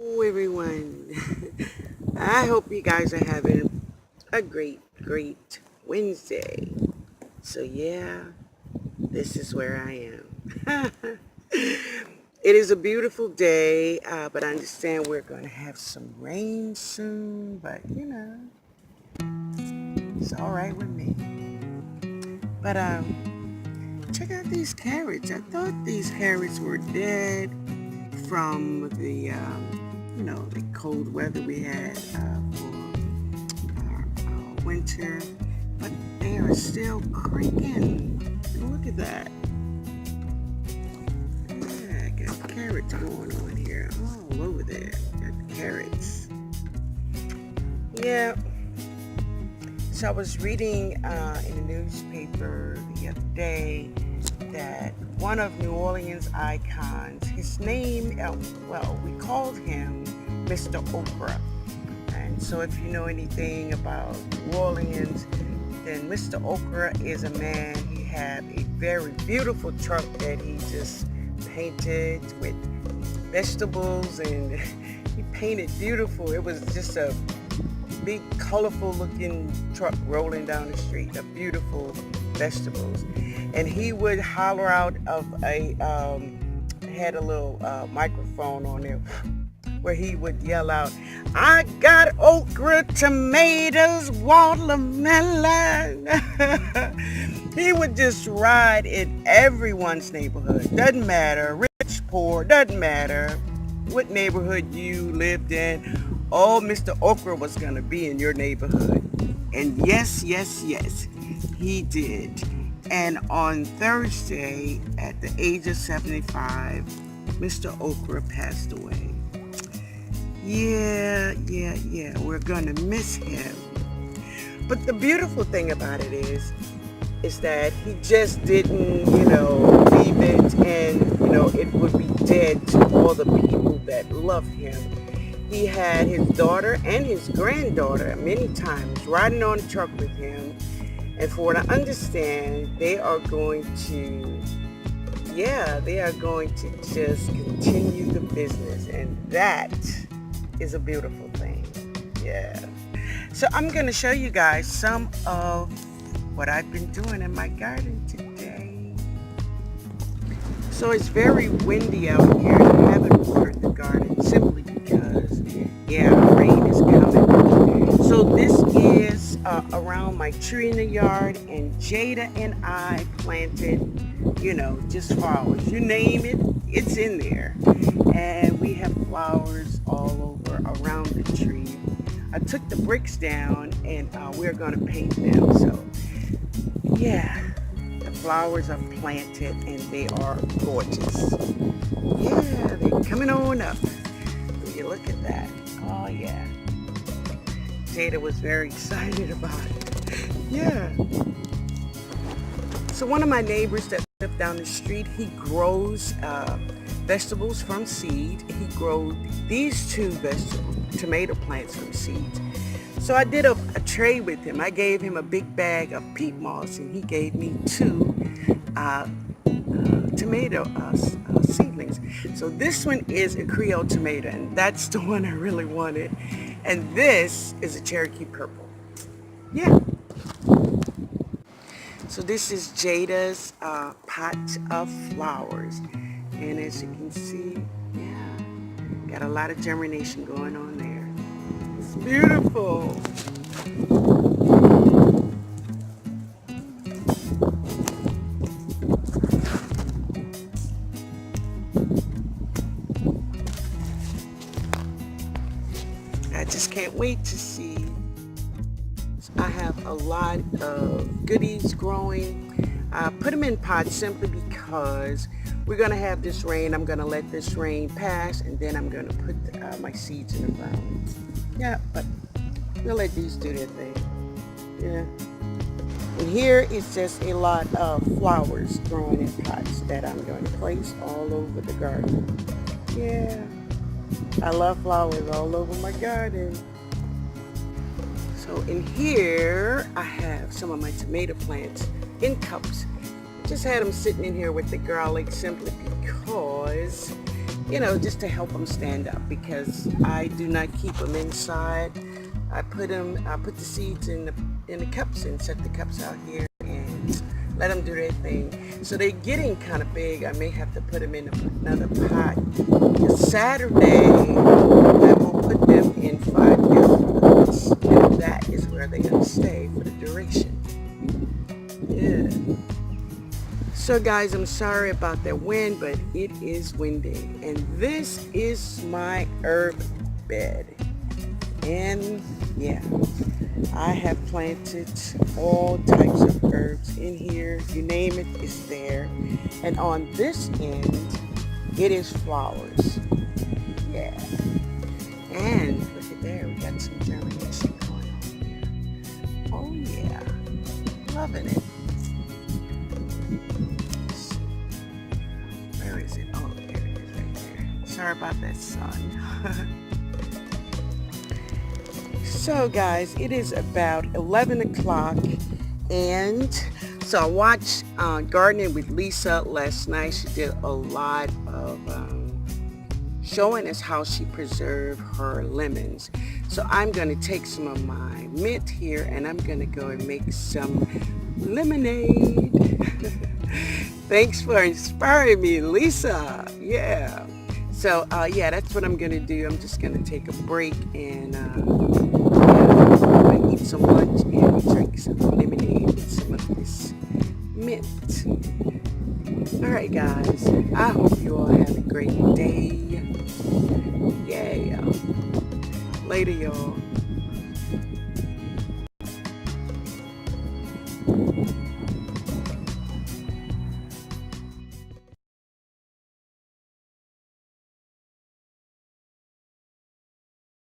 Hello everyone. I hope you guys are having a great Wednesday. So yeah, this is where I am. It is a beautiful day, but I understand we're going to have some rain soon, but it's all right with me. But check out these carrots. I thought these carrots were dead from the cold weather we had for our winter, but they are still cranking. Look at that. Yeah, I got carrots going on here all over there. Got carrots. Yeah. So I was reading in the newspaper the other day that one of New Orleans icons, his name, we called him Mr. Okra. And so if you know anything about New Orleans, then Mr. Okra is a man. He had a very beautiful truck that he just painted with vegetables, and he painted beautiful. It was just a big, colorful looking truck rolling down the street of beautiful vegetables. And he would holler out of had a little microphone on there where he would yell out, "I got okra, tomatoes, watermelon." He would just ride in everyone's neighborhood. Doesn't matter, rich, poor, doesn't matter what neighborhood you lived in. Oh, Mr. Okra was going to be in your neighborhood. And yes, he did. And on Thursday, at the age of 75, Mr. Okra passed away. Yeah. We're going to miss him. But the beautiful thing about it is that he just didn't, leave it, and, it would be dead to all the people that love him. He had his daughter and his granddaughter many times riding on the truck with him. And for what I understand, they are going to just continue the business. And that is a beautiful thing. Yeah. So I'm going to show you guys some of what I've been doing in my garden today. So it's very windy out here. I haven't watered the garden simply because, rain is coming. So this is around my tree in the yard, and Jada and I planted, just flowers. You name it, it's in there. And we have flowers all over around the tree. I took the bricks down, and we're going to paint them. So, yeah. The flowers are planted and they are gorgeous. Yeah, they're coming on up. Will you look at that? Oh yeah. Jada was very excited about it. Yeah. So one of my neighbors that lives down the street, he grows vegetables from seed. He grows these two tomato plants from seeds. So I did a trade with him. I gave him a big bag of peat moss, and he gave me two tomato seedlings. So this one is a Creole tomato, and that's the one I really wanted. And this is a Cherokee purple. Yeah. So this is Jada's pot of flowers. And as you can see, got a lot of germination going on there. It's beautiful. I just can't wait to see. I have a lot of goodies growing. I put them in pots simply because we're going to have this rain. I'm going to let this rain pass, and then I'm going to put my seeds in the ground. Yeah, but we'll let these do their thing. Yeah. And here is just a lot of flowers growing in pots that I'm going to place all over the garden. Yeah. I love flowers all over my garden. So in here, I have some of my tomato plants in cups. Just had them sitting in here with the garlic simply because just to help them stand up, because I do not keep them inside. I put the seeds in the cups and set the cups out here and let them do their thing. So they're getting kind of big. I may have to put them in another pot. Saturday, I will put them in 5-gallon pots, and that is where they're going to stay for the duration. Yeah. So guys, I'm sorry about that wind, but it is windy. And this is my herb bed. And yeah, I have planted all types of herbs in here. You name it, it's there. And on this end, it is flowers. Yeah. And look at there, we got some germination going on here. Oh yeah, loving it. Where is it? Oh, there it is right there. Sorry about that sun. So guys, it is about 11 o'clock, and so I watched Gardening with Lisa last night. She did a lot of showing us how she preserved her lemons. So I'm going to take some of my mint here, and I'm going to go and make some lemonade. Thanks for inspiring me, Lisa. Yeah. So yeah, that's what I'm going to do. I'm just going to take a break and eat some lunch and drink some lemonade with some of this mint. Alright guys, I hope you all have a great day. Yeah. Later y'all.